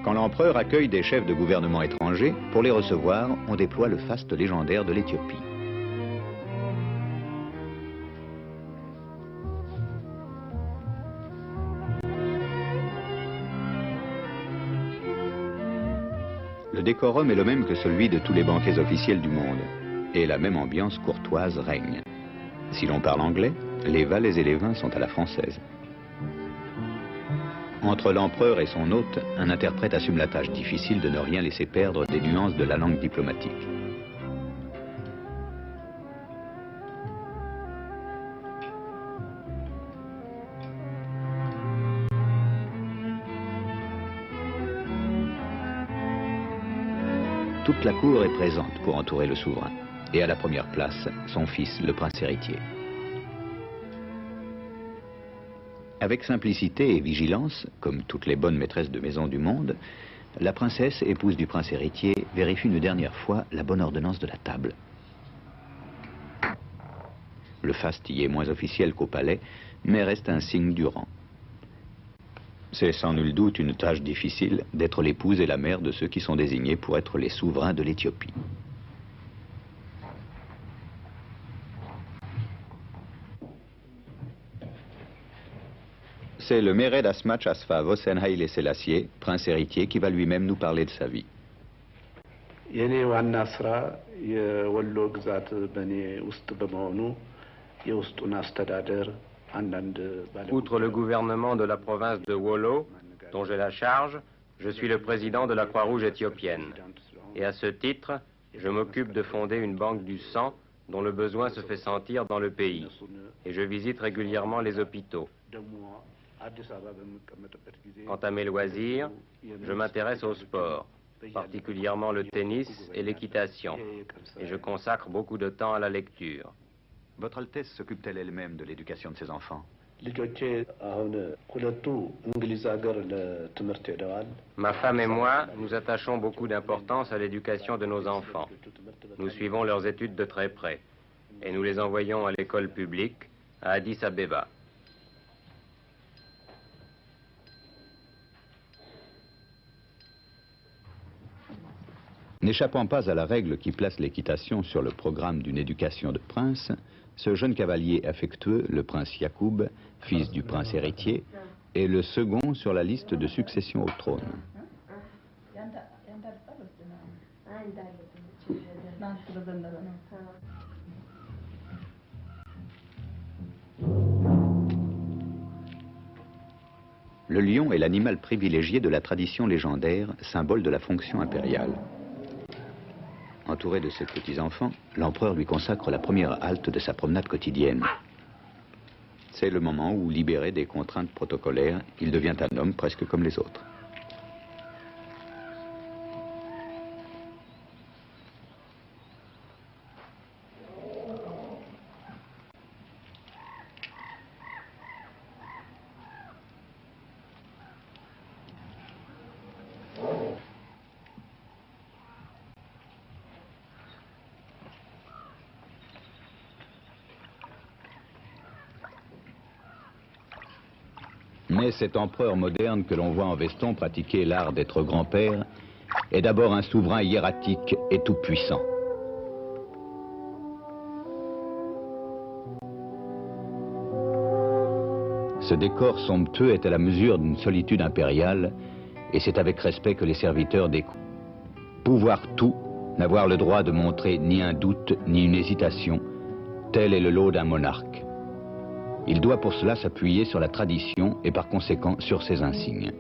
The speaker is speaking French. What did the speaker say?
Quand l'empereur accueille des chefs de gouvernement étrangers, pour les recevoir, on déploie le faste légendaire de l'Éthiopie. Le décorum est le même que celui de tous les banquets officiels du monde, et la même ambiance courtoise règne. Si l'on parle anglais, les valets et les vins sont à la française. Entre l'empereur et son hôte, un interprète assume la tâche difficile de ne rien laisser perdre des nuances de la langue diplomatique. Toute la cour est présente pour entourer le souverain, et à la première place, son fils, le prince héritier. Avec simplicité et vigilance, comme toutes les bonnes maîtresses de maison du monde, la princesse, épouse du prince héritier, vérifie une dernière fois la bonne ordonnance de la table. Le faste y est moins officiel qu'au palais, mais reste un signe du rang. C'est sans nul doute une tâche difficile d'être l'épouse et la mère de ceux qui sont désignés pour être les souverains de l'Éthiopie. C'est le Mered Asmach Asfa Vosen Haile Selassie, prince héritier, qui va lui-même nous parler de sa vie. Outre le gouvernement de la province de Wollo, dont j'ai la charge, je suis le président de la Croix-Rouge éthiopienne. Et à ce titre, je m'occupe de fonder une banque du sang dont le besoin se fait sentir dans le pays. Et je visite régulièrement les hôpitaux. Quant à mes loisirs, je m'intéresse au sport, particulièrement le tennis et l'équitation. Et je consacre beaucoup de temps à la lecture. Votre Altesse s'occupe-t-elle elle-même de l'éducation de ses enfants? Ma femme et moi, nous attachons beaucoup d'importance à l'éducation de nos enfants. Nous suivons leurs études de très près et nous les envoyons à l'école publique à Addis Abeba. N'échappant pas à la règle qui place l'équitation sur le programme d'une éducation de prince, ce jeune cavalier affectueux, le prince Yacoub, fils du prince héritier, est le second sur la liste de succession au trône. Le lion est l'animal privilégié de la tradition légendaire, symbole de la fonction impériale. Entouré de ses petits-enfants, l'empereur lui consacre la première halte de sa promenade quotidienne. C'est le moment où, libéré des contraintes protocolaires, il devient un homme presque comme les autres. Mais cet empereur moderne que l'on voit en veston pratiquer l'art d'être grand-père est d'abord un souverain hiératique et tout-puissant. Ce décor somptueux est à la mesure d'une solitude impériale et c'est avec respect que les serviteurs découvrent. Pouvoir tout, n'avoir le droit de montrer ni un doute ni une hésitation, tel est le lot d'un monarque. Il doit pour cela s'appuyer sur la tradition et par conséquent sur ses insignes.